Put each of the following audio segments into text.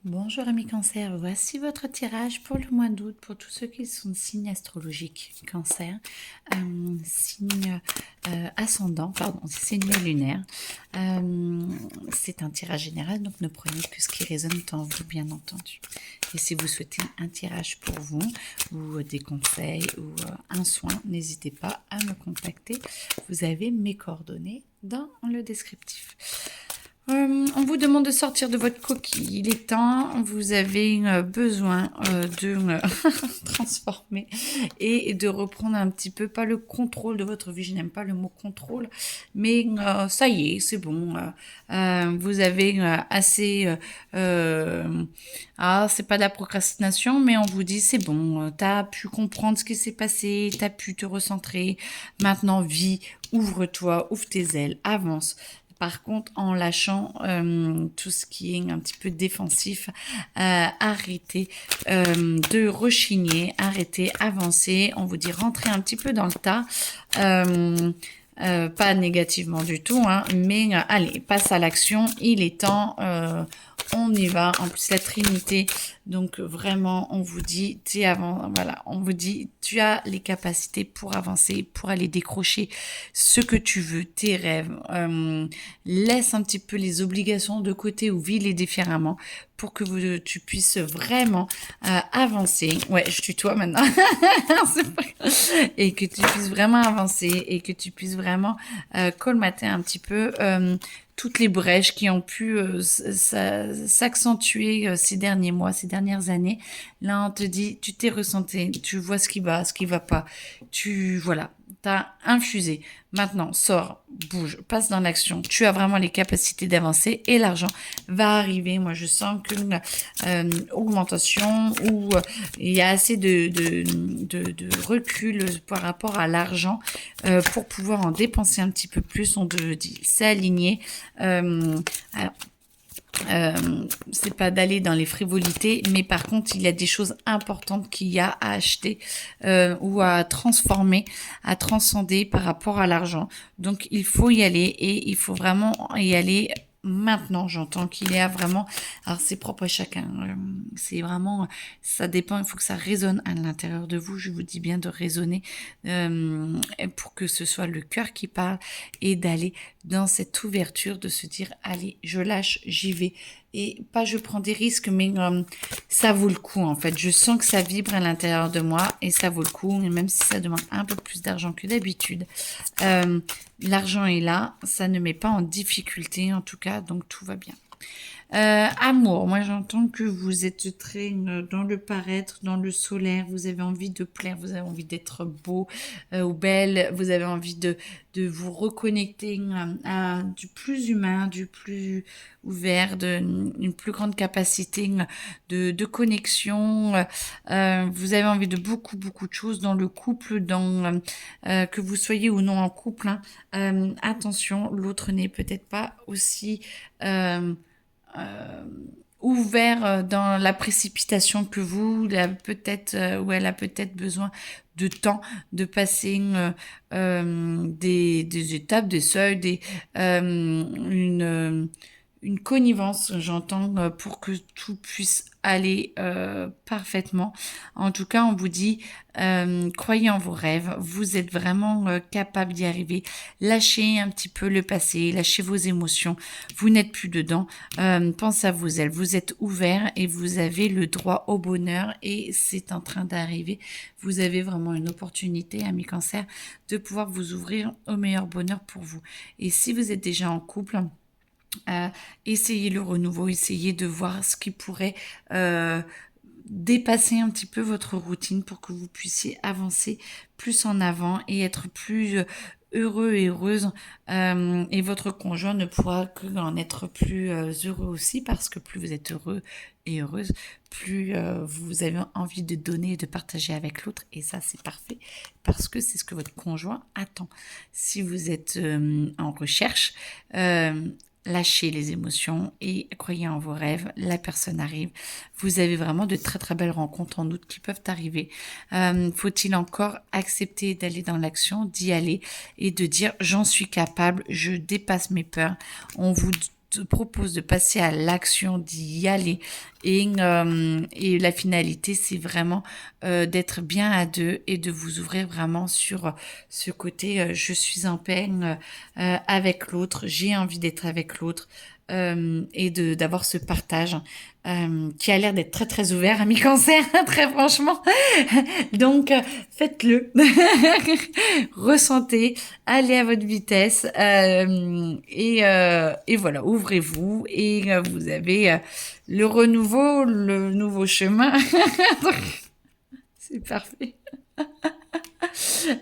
Bonjour amis cancer, voici votre tirage pour le mois d'août pour tous ceux qui sont de signes astrologiques cancer, signe ascendant, pardon, signe lunaire. C'est un tirage général, donc ne prenez que ce qui résonne en vous, bien entendu. Et si vous souhaitez un tirage pour vous, ou des conseils, ou un soin, n'hésitez pas à me contacter. Vous avez mes coordonnées dans le descriptif. On vous demande de sortir de votre coquille. Il est temps. Vous avez besoin de transformer et de reprendre un petit peu, pas le contrôle de votre vie. Je n'aime pas le mot contrôle, mais ça y est, c'est bon. Vous avez assez. C'est pas de la procrastination, mais on vous dit c'est bon. T'as pu comprendre ce qui s'est passé, t'as pu te recentrer. Maintenant, vis, ouvre-toi, ouvre tes ailes, avance. Par contre, en lâchant tout ce qui est un petit peu défensif, arrêtez de rechigner, arrêtez, avancez. On vous dit rentrez un petit peu dans le tas. Pas négativement du tout, hein, mais allez, passe à l'action. Il est temps. On y va. En plus, la Trinité. Donc vraiment, on vous dit, on vous dit, tu as les capacités pour avancer, pour aller décrocher ce que tu veux, tes rêves. Laisse un petit peu les obligations de côté ou vis-les différemment pour que tu puisses vraiment avancer. Ouais, je tutoie maintenant. Et que tu puisses vraiment avancer et que tu puisses vraiment colmater un petit peu toutes les brèches qui ont pu s'accentuer ces derniers mois, ces dernières années. Là, on te dit, tu t'es ressenti, tu vois ce qui va pas. T'as infusé. Maintenant, sors, bouge, passe dans l'action. Tu as vraiment les capacités d'avancer et l'argent va arriver. Moi, je sens qu'une augmentation où il y a assez de recul par rapport à l'argent pour pouvoir en dépenser un petit peu plus. On te dit, c'est aligné. C'est pas d'aller dans les frivolités, mais par contre, il y a des choses importantes qu'il y a à acheter ou à transformer, à transcender par rapport à l'argent. Donc, il faut y aller et il faut vraiment y aller maintenant. J'entends qu'il y a vraiment, alors c'est propre à chacun, c'est vraiment, ça dépend, il faut que ça résonne à l'intérieur de vous. Je vous dis bien de raisonner pour que ce soit le cœur qui parle et d'aller dans cette ouverture, de se dire allez, je lâche, j'y vais. Et pas je prends des risques, mais ça vaut le coup en fait. Je sens que ça vibre à l'intérieur de moi et ça vaut le coup. Et même si ça demande un peu plus d'argent que d'habitude, l'argent est là. Ça ne met pas en difficulté en tout cas, donc tout va bien. Amour, moi j'entends que vous êtes très dans le paraître, dans le solaire, vous avez envie de plaire, vous avez envie d'être beau ou belle, vous avez envie de vous reconnecter à du plus humain, du plus ouvert, une plus grande capacité de connexion. Vous avez envie de beaucoup, beaucoup de choses dans le couple, que vous soyez ou non en couple. Attention, l'autre n'est peut-être pas aussi ouvert dans la précipitation que vous, où elle a peut-être besoin de temps, de passer des étapes, des seuils, une connivence, j'entends, pour que tout puisse aller parfaitement. En tout cas, on vous dit, croyez en vos rêves, vous êtes vraiment capable d'y arriver. Lâchez un petit peu le passé, lâchez vos émotions, vous n'êtes plus dedans. Pensez à vos ailes, vous êtes ouvert et vous avez le droit au bonheur et c'est en train d'arriver. Vous avez vraiment une opportunité, amis cancer, de pouvoir vous ouvrir au meilleur bonheur pour vous. Et si vous êtes déjà en couple, essayez le renouveau, essayez de voir ce qui pourrait dépasser un petit peu votre routine pour que vous puissiez avancer plus en avant et être plus heureux et heureuse, et votre conjoint ne pourra qu'en être plus heureux aussi, parce que plus vous êtes heureux et heureuse, plus vous avez envie de donner et de partager avec l'autre, et ça c'est parfait parce que c'est ce que votre conjoint attend. Si vous êtes en recherche, lâchez les émotions et croyez en vos rêves, la personne arrive. Vous avez vraiment de très très belles rencontres en août qui peuvent arriver. Faut-il encore accepter d'aller dans l'action, d'y aller et de dire j'en suis capable, je dépasse mes peurs. On vous te propose de passer à l'action, d'y aller. Et la finalité, c'est vraiment d'être bien à deux et de vous ouvrir vraiment sur ce côté je suis en paix avec l'autre, j'ai envie d'être avec l'autre. Et d'avoir ce partage qui a l'air d'être très très ouvert à mi-cancer, très franchement. Donc faites-le, ressentez, allez à votre vitesse et voilà, ouvrez-vous et vous avez le renouveau, le nouveau chemin. C'est parfait.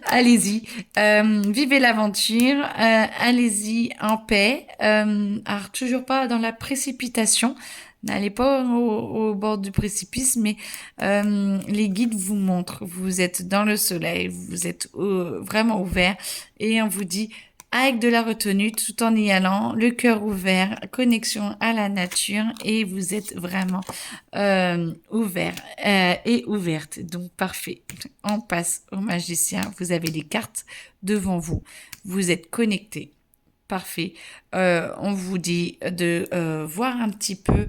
Allez-y, vivez l'aventure, allez-y en paix. Alors toujours pas dans la précipitation, n'allez pas au bord du précipice, mais les guides vous montrent, vous êtes dans le soleil, vous êtes vraiment ouvert et on vous dit avec de la retenue tout en y allant, le cœur ouvert, connexion à la nature et vous êtes vraiment ouvert et ouverte. Donc parfait. On passe au magicien. Vous avez les cartes devant vous. Vous êtes connecté. Parfait. On vous dit de voir un petit peu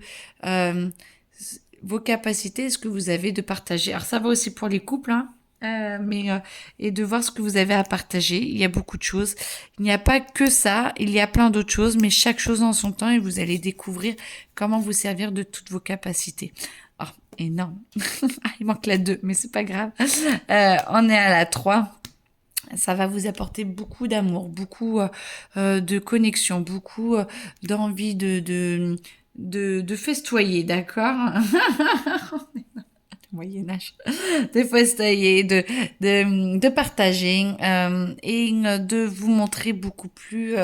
vos capacités, ce que vous avez de partager. Alors ça va aussi pour les couples, hein. Et de voir ce que vous avez à partager. Il y a beaucoup de choses. Il n'y a pas que ça, il y a plein d'autres choses, mais chaque chose en son temps et vous allez découvrir comment vous servir de toutes vos capacités. Oh, énorme. Il manque la 2, mais c'est pas grave. On est à la 3. Ça va vous apporter beaucoup d'amour, beaucoup de connexion, beaucoup d'envie de festoyer, d'accord? Moyen-Âge, de festoyer, de partager et de vous montrer beaucoup plus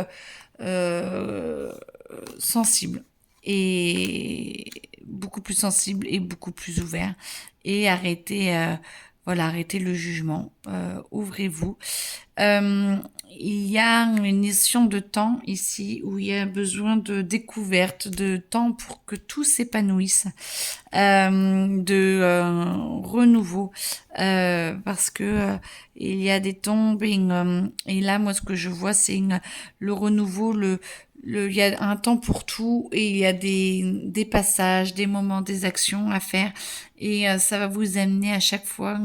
sensible et beaucoup plus sensible et beaucoup plus ouvert et arrêtez le jugement, ouvrez-vous. Il y a une notion de temps ici où il y a besoin de découverte, de temps pour que tout s'épanouisse, de renouveau, parce que il y a des tombes et là moi ce que je vois c'est le renouveau, il y a un temps pour tout et il y a des passages, des moments, des actions à faire et ça va vous amener à chaque fois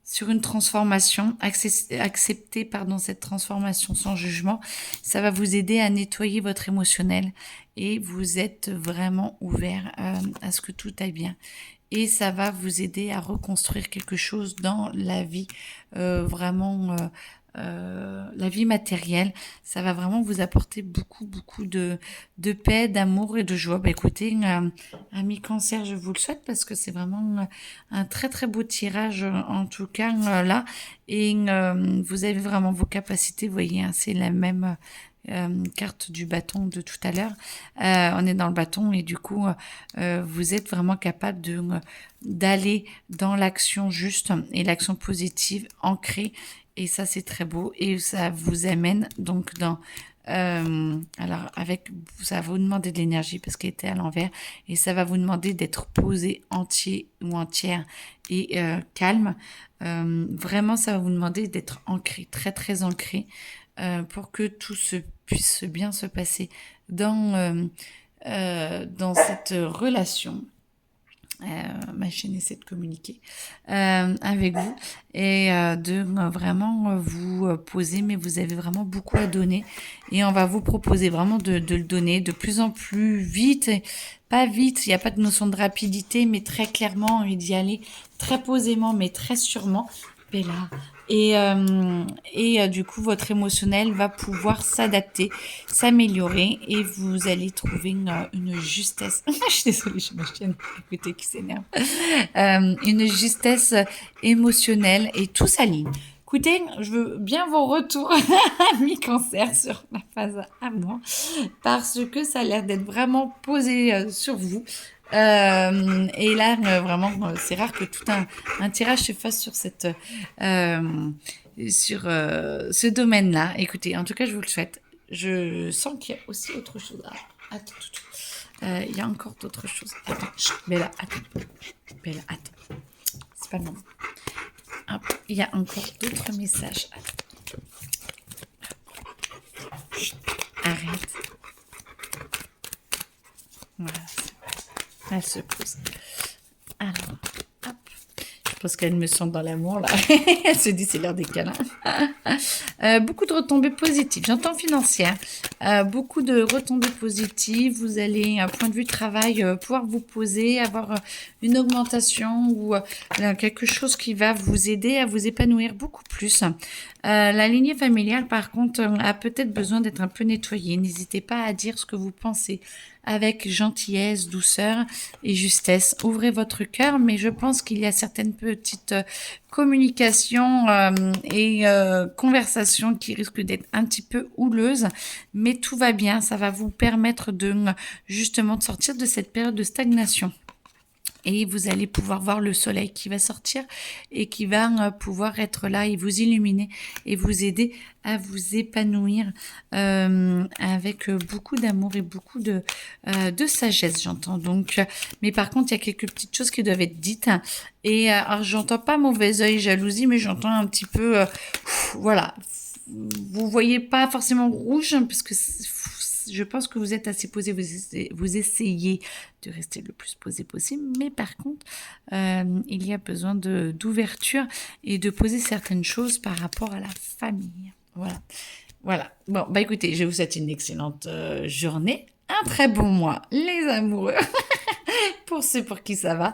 sur une transformation, accepter cette transformation sans jugement. Ça va vous aider à nettoyer votre émotionnel et vous êtes vraiment ouvert à ce que tout aille bien. Et ça va vous aider à reconstruire quelque chose dans la vie, la vie matérielle. Ça va vraiment vous apporter beaucoup de paix, d'amour et de joie. Bah écoutez, ami cancer, je vous le souhaite parce que c'est vraiment un très très beau tirage en tout cas là. Et vous avez vraiment vos capacités, vous voyez, hein, c'est la même carte du bâton de tout à l'heure. On est dans le bâton et du coup, vous êtes vraiment capable d'aller dans l'action juste et l'action positive ancrée. Et ça, c'est très beau. Et ça vous amène donc dans... alors, ça va vous demander de l'énergie parce qu'elle était à l'envers. Et ça va vous demander d'être posé entier ou entière et calme. Vraiment, ça va vous demander d'être ancré, très très ancré, pour que tout puisse bien se passer dans cette relation. Ma chaîne essaie de communiquer avec vous et de vraiment vous poser, mais vous avez vraiment beaucoup à donner et on va vous proposer vraiment de le donner de plus en plus vite, pas vite, il n'y a pas de notion de rapidité, mais très clairement et d'y aller très posément mais très sûrement. Bella. Et du coup, votre émotionnel va pouvoir s'adapter, s'améliorer et vous allez trouver une justesse. Je suis désolée, j'ai ma chienne écoutez qui s'énerve. Une justesse émotionnelle et tout s'aligne. Écoutez, je veux bien vos retours mi-cancer sur la phase amour parce que ça a l'air d'être vraiment posé sur vous. Et là, vraiment, c'est rare que tout un tirage se fasse sur ce domaine-là. Écoutez, en tout cas, je vous le souhaite. Je sens qu'il y a aussi autre chose. Attends, il y a encore d'autres choses. Attends, Bella, attends. Bella, attends. C'est pas le moment. Hop, il y a encore d'autres messages. Attends. Arrête. Voilà, elle se pose. Alors, hop. Je pense qu'elle me sent dans l'amour là. Elle se dit c'est l'heure des câlins. Beaucoup de retombées positives. J'entends financière. Beaucoup de retombées positives. Vous allez, un point de vue travail, pouvoir vous poser, avoir une augmentation ou quelque chose qui va vous aider à vous épanouir beaucoup plus. La lignée familiale, par contre, a peut-être besoin d'être un peu nettoyée. N'hésitez pas à dire ce que vous pensez avec gentillesse, douceur et justesse. Ouvrez votre cœur, mais je pense qu'il y a certaines petites communications et conversations qui risquent d'être un petit peu houleuses, mais tout va bien. Ça va vous permettre de justement de sortir de cette période de stagnation. Et vous allez pouvoir voir le soleil qui va sortir et qui va pouvoir être là et vous illuminer et vous aider à vous épanouir avec beaucoup d'amour et beaucoup de sagesse, j'entends. Donc, mais par contre, il y a quelques petites choses qui doivent être dites. Et alors, j'entends pas mauvais œil, jalousie, mais j'entends un petit peu, voilà. Vous voyez pas forcément rouge, parce que je pense que vous êtes assez posé, vous essayez de rester le plus posé possible, mais par contre, il y a besoin d'ouverture et de poser certaines choses par rapport à la famille. Voilà. Voilà. Bon, bah écoutez, je vous souhaite une excellente journée, un très bon mois, les amoureux. Pour ceux pour qui ça va.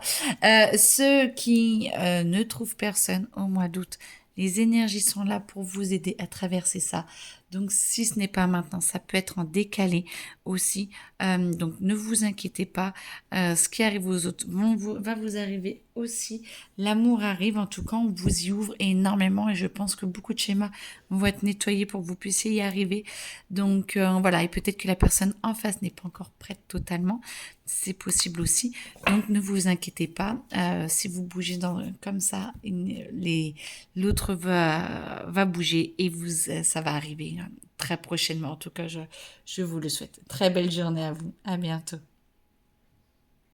Ceux qui ne trouvent personne au mois d'août, les énergies sont là pour vous aider à traverser ça. Donc, si ce n'est pas maintenant, ça peut être en décalé aussi. Donc, ne vous inquiétez pas. Ce qui arrive aux autres va vous arriver aussi. L'amour arrive. En tout cas, on vous y ouvre énormément et je pense que beaucoup de schémas vont être nettoyés pour que vous puissiez y arriver. Donc, voilà. Et peut-être que la personne en face n'est pas encore prête totalement. C'est possible aussi. Donc, ne vous inquiétez pas. Si vous bougez comme ça, l'autre va bouger et ça va arriver très prochainement. En tout cas, je vous le souhaite. Très belle journée à vous. À bientôt.